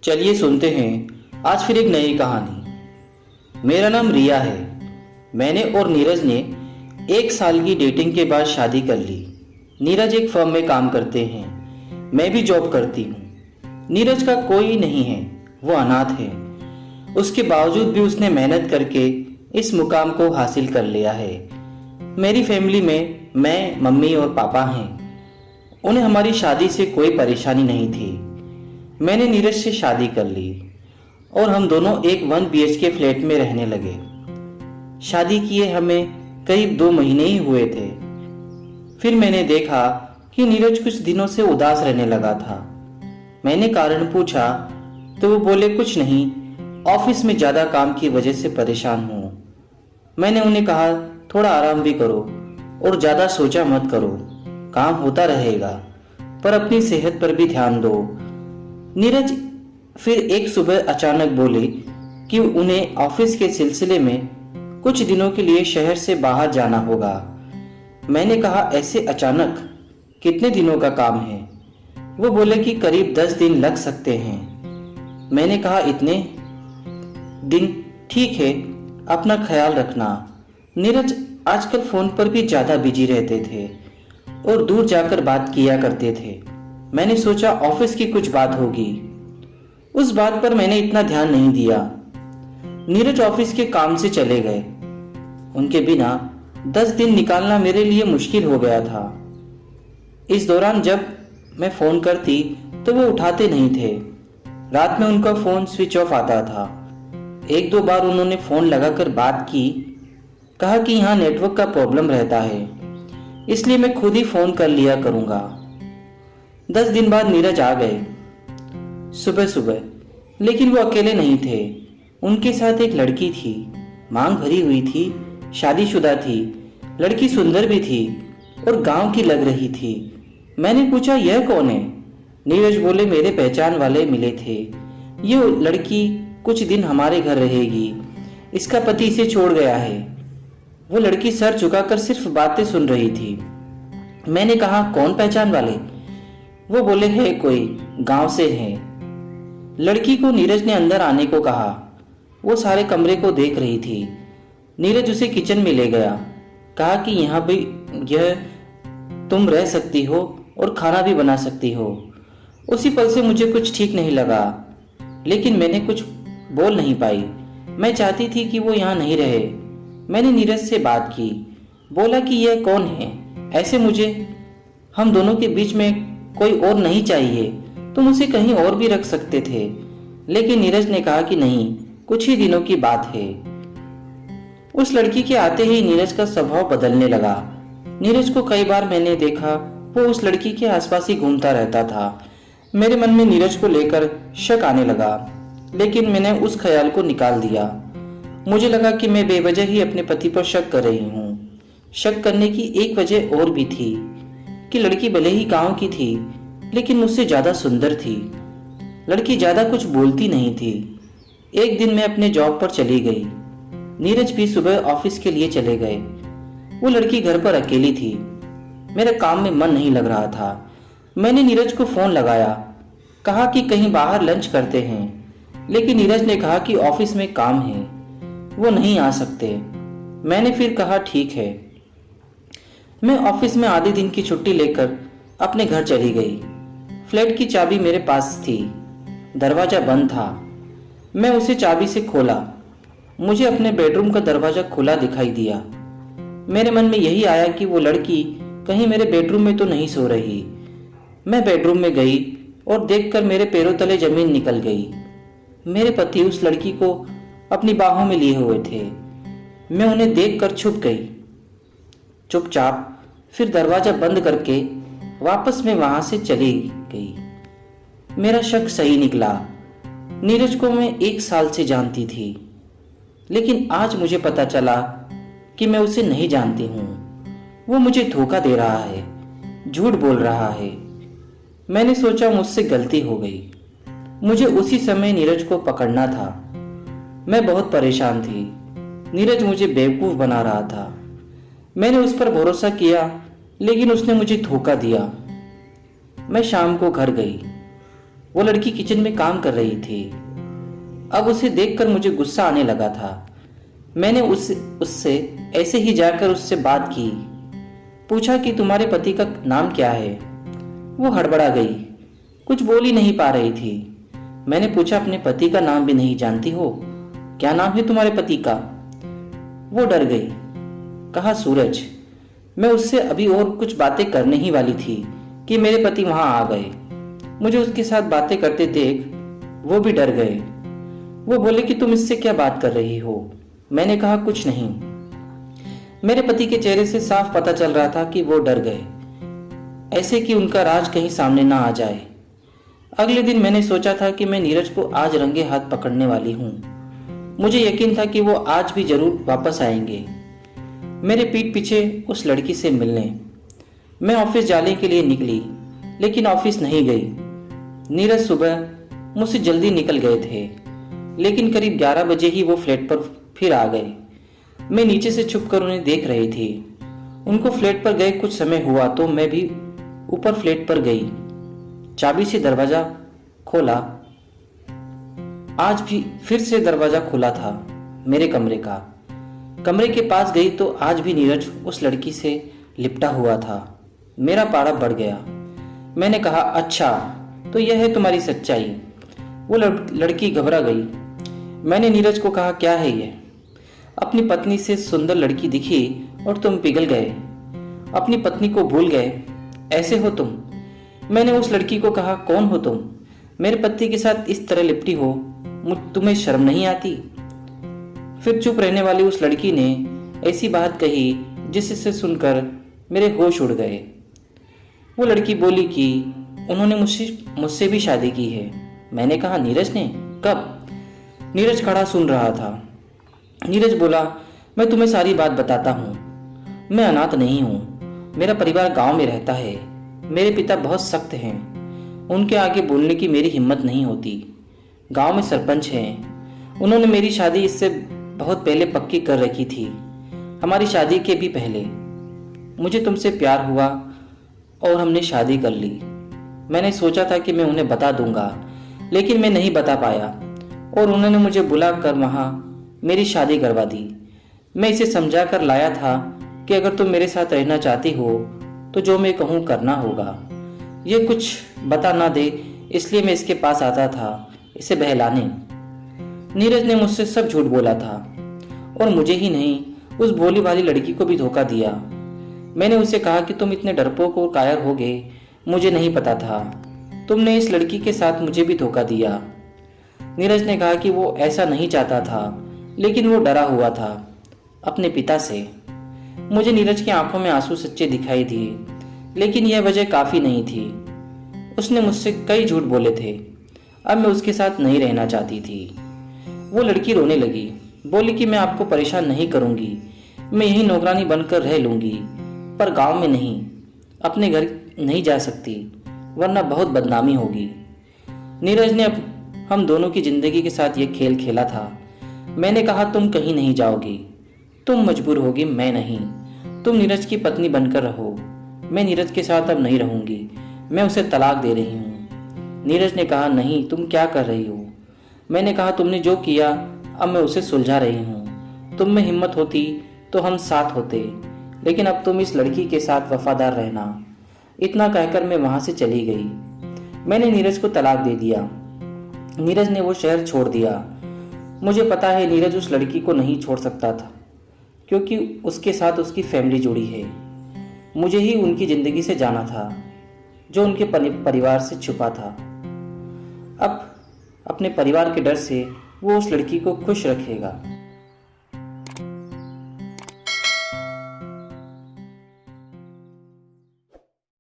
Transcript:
चलिए सुनते हैं आज फिर एक नई कहानी। मेरा नाम रिया है। मैंने और नीरज ने 1 साल की डेटिंग के बाद शादी कर ली। नीरज एक फर्म में काम करते हैं, मैं भी जॉब करती हूँ। नीरज का कोई नहीं है, वो अनाथ है। उसके बावजूद भी उसने मेहनत करके इस मुकाम को हासिल कर लिया है। मेरी फैमिली में मैं, मम्मी और पापा हैं। उन्हें हमारी शादी से कोई परेशानी नहीं थी। मैंने नीरज से शादी कर ली और हम दोनों एक 1 BHK फ्लैट में रहने लगे। शादी किए हमें करीब 2 महीने ही हुए थे। फिर मैंने देखा कि नीरज कुछ दिनों से उदास रहने लगा था। मैंने कारण पूछा तो वो बोले कुछ नहीं, ऑफिस में ज़्यादा काम की वजह से परेशान हूँ। मैंने उन्हें कहा थोड़ा आराम भी करो और ज़्यादा सोचा मत करो, काम होता रहेगा, पर अपनी सेहत पर भी ध्यान दो। नीरज फिर एक सुबह अचानक बोले कि उन्हें ऑफिस के सिलसिले में कुछ दिनों के लिए शहर से बाहर जाना होगा। मैंने कहा ऐसे अचानक कितने दिनों का काम है? वो बोले कि करीब 10 दिन लग सकते हैं। मैंने कहा इतने दिन? ठीक है, अपना ख्याल रखना। नीरज आजकल फोन पर भी ज़्यादा बिजी रहते थे और दूर जाकर बात किया करते थे। मैंने सोचा ऑफिस की कुछ बात होगी। उस बात पर मैंने इतना ध्यान नहीं दिया। नीरज ऑफिस के काम से चले गए। उनके बिना 10 दिन निकालना मेरे लिए मुश्किल हो गया था। इस दौरान जब मैं फ़ोन करती तो वो उठाते नहीं थे। रात में उनका फ़ोन स्विच ऑफ आता था। 1-2 बार उन्होंने फ़ोन लगाकर बात की, कहा कि यहाँ नेटवर्क का प्रॉब्लम रहता है, इसलिए मैं खुद ही फ़ोन कर लिया करूँगा। 10 दिन बाद नीरज आ गए सुबह सुबह, लेकिन वो अकेले नहीं थे। उनके साथ एक लड़की थी, मांग भरी हुई थी, शादीशुदा थी। लड़की सुंदर भी थी और गांव की लग रही थी। मैंने पूछा यह कौन है? नीरज बोले मेरे पहचान वाले मिले थे। ये लड़की कुछ दिन हमारे घर रहेगी, इसका पति इसे छोड़ गया है। वो लड़की सर झुकाकर सिर्फ बातें सुन रही थी। मैंने कहा कौन पहचान वाले? वो बोले है कोई, गांव से है। लड़की को नीरज ने अंदर आने को कहा। वो सारे कमरे को देख रही थी। नीरज उसे किचन में ले गया, कहा कि यहाँ भी यह तुम रह सकती हो और खाना भी बना सकती हो। उसी पल से मुझे कुछ ठीक नहीं लगा, लेकिन मैंने कुछ बोल नहीं पाई। मैं चाहती थी कि वो यहाँ नहीं रहे। मैंने नीरज से बात की, बोला कि यह कौन है? ऐसे मुझे हम दोनों के बीच में कोई और नहीं चाहिए, तुम उसे कहीं और भी रख सकते थे। लेकिन नीरज ने कहा कि नहीं, कुछ ही दिनों की बात है। उस लड़की के आते ही नीरज का स्वभाव बदलने लगा। नीरज को कई बार मैंने देखा, वो उस लड़की के आसपास ही घूमता रहता था। मेरे मन में नीरज को लेकर शक आने लगा, लेकिन मैंने उस ख्याल को निकाल दिया। मुझे लगा कि मैं बेवजह ही अपने पति पर शक कर रही हूँ। शक करने की एक वजह और भी थी कि लड़की भले ही गांव की थी, लेकिन मुझसे ज़्यादा सुंदर थी। लड़की ज़्यादा कुछ बोलती नहीं थी। एक दिन मैं अपने जॉब पर चली गई। नीरज भी सुबह ऑफिस के लिए चले गए। वो लड़की घर पर अकेली थी। मेरे काम में मन नहीं लग रहा था। मैंने नीरज को फ़ोन लगाया, कहा कि कहीं बाहर लंच करते हैं, लेकिन नीरज ने कहा कि ऑफिस में काम है, वो नहीं आ सकते। मैंने फिर कहा ठीक है। मैं ऑफिस में आधे दिन की छुट्टी लेकर अपने घर चली गई। फ्लैट की चाबी मेरे पास थी, दरवाज़ा बंद था। मैं उसे चाबी से खोला। मुझे अपने बेडरूम का दरवाज़ा खुला दिखाई दिया। मेरे मन में यही आया कि वो लड़की कहीं मेरे बेडरूम में तो नहीं सो रही। मैं बेडरूम में गई और देखकर मेरे पैरों तले जमीन निकल गई। मेरे पति उस लड़की को अपनी बाहों में लिए हुए थे। मैं उन्हें देखकर छुप गई चुपचाप। फिर दरवाज़ा बंद करके वापस मैं वहां से चली गई। मेरा शक सही निकला। नीरज को मैं 1 साल से जानती थी, लेकिन आज मुझे पता चला कि मैं उसे नहीं जानती हूँ। वो मुझे धोखा दे रहा है, झूठ बोल रहा है। मैंने सोचा मुझसे गलती हो गई। मुझे उसी समय नीरज को पकड़ना था। मैं बहुत परेशान थी। नीरज मुझे बेवकूफ़ बना रहा था। मैंने उस पर भरोसा किया, लेकिन उसने मुझे धोखा दिया। मैं शाम को घर गई। वो लड़की किचन में काम कर रही थी। अब उसे देखकर मुझे गुस्सा आने लगा था। मैंने उससे ऐसे ही जाकर उससे बात की, पूछा कि तुम्हारे पति का नाम क्या है। वो हड़बड़ा गई, कुछ बोल ही नहीं पा रही थी। मैंने पूछा, अपने पति का नाम भी नहीं जानती हो? क्या नाम है तुम्हारे पति का? वो डर गई, कहा सूरज। मैं उससे अभी और कुछ बातें करने ही वाली थी कि मेरे पति वहां आ गए। मुझे उसके साथ बातें करते देख वो भी डर गए। वो बोले कि तुम इससे क्या बात कर रही हो? मैंने कहा, कुछ नहीं। मेरे पति के चेहरे से साफ पता चल रहा था कि वो डर गए, ऐसे कि उनका राज कहीं सामने ना आ जाए। अगले दिन मैंने सोचा था कि मैं नीरज को आज रंगे हाथ पकड़ने वाली हूँ। मुझे यकीन था कि वो आज भी जरूर वापस आएंगे, मेरे पीठ पीछे उस लड़की से मिलने। मैं ऑफिस जाने के लिए निकली, लेकिन ऑफिस नहीं गई। नीरज सुबह मुझसे जल्दी निकल गए थे, लेकिन करीब 11 बजे ही वो फ्लैट पर फिर आ गए। मैं नीचे से छुपकर उन्हें देख रही थी। उनको फ्लैट पर गए कुछ समय हुआ तो मैं भी ऊपर फ्लैट पर गई। चाबी से दरवाजा खोला। आज भी फिर से दरवाजा खुला था मेरे कमरे का। कमरे के पास गई तो आज भी नीरज उस लड़की से लिपटा हुआ था। मेरा पारा बढ़ गया। मैंने कहा, अच्छा तो यह है तुम्हारी सच्चाई। वो लड़की घबरा गई। मैंने नीरज को कहा, क्या है यह? अपनी पत्नी से सुंदर लड़की दिखी और तुम पिघल गए, अपनी पत्नी को भूल गए, ऐसे हो तुम? मैंने उस लड़की को कहा, कौन हो तुम? मेरे पति के साथ इस तरह लिपटी हो, तुम्हें शर्म नहीं आती? फिर चुप रहने वाली उस लड़की ने ऐसी बात कही जिससे सुनकर मेरे होश उड़ गए। वो लड़की बोली कि उन्होंने मुझसे भी शादी की है। मैंने कहा, नीरज ने? कब? नीरज खड़ा सुन रहा था। नीरज बोला, मैं तुम्हें सारी बात बताता हूँ। मैं अनाथ नहीं हूँ। मेरा परिवार गांव में रहता है। मेरे पिता बहुत सख्त हैं। उनके आगे बोलने की मेरी हिम्मत नहीं होती। गांव में सरपंच हैं। उन्होंने मेरी शादी इससे बहुत पहले पक्की कर रखी थी, हमारी शादी के भी पहले। मुझे तुमसे प्यार हुआ और हमने शादी कर ली। मैंने सोचा था कि मैं उन्हें बता दूंगा, लेकिन मैं नहीं बता पाया और उन्होंने मुझे बुला कर वहाँ मेरी शादी करवा दी। मैं इसे समझा कर लाया था कि अगर तुम मेरे साथ रहना चाहती हो तो जो मैं कहूँ करना होगा। ये कुछ बता ना दे, इसलिए मैं इसके पास आता था, इसे बहलाने। नीरज ने मुझसे सब झूठ बोला था और मुझे ही नहीं, उस भोली भाली लड़की को भी धोखा दिया। मैंने उसे कहा कि तुम इतने डरपोक और कायर हो गए, मुझे नहीं पता था। तुमने इस लड़की के साथ मुझे भी धोखा दिया। नीरज ने कहा कि वो ऐसा नहीं चाहता था, लेकिन वो डरा हुआ था अपने पिता से। मुझे नीरज की आंखों में आंसू सच्चे दिखाई दिए, लेकिन यह वजह काफ़ी नहीं थी। उसने मुझसे कई झूठ बोले थे। अब मैं उसके साथ नहीं रहना चाहती थी। वो लड़की रोने लगी, बोली कि मैं आपको परेशान नहीं करूंगी, मैं यही नौकरानी बनकर रह लूंगी, पर गांव में नहीं, अपने घर नहीं जा सकती, वरना बहुत बदनामी होगी। नीरज ने हम दोनों की जिंदगी के साथ ये खेल खेला था। मैंने कहा, तुम कहीं नहीं जाओगी, तुम मजबूर होगी, मैं नहीं। तुम नीरज की पत्नी बनकर रहो। मैं नीरज के साथ अब नहीं रहूंगी, मैं उसे तलाक दे रही हूँ। नीरज ने कहा, नहीं, तुम क्या कर रही हो? मैंने कहा, तुमने जो किया अब मैं उसे सुलझा रही हूँ। तुम में हिम्मत होती तो हम साथ होते, लेकिन अब तुम इस लड़की के साथ वफादार रहना। इतना कहकर मैं वहां से चली गई। मैंने नीरज को तलाक दे दिया। नीरज ने वो शहर छोड़ दिया। मुझे पता है नीरज उस लड़की को नहीं छोड़ सकता था, क्योंकि उसके साथ उसकी फैमिली जुड़ी है। मुझे ही उनकी जिंदगी से जाना था, जो उनके परिवार से छुपा था। अब अपने परिवार के डर से वो उस लड़की को खुश रखेगा।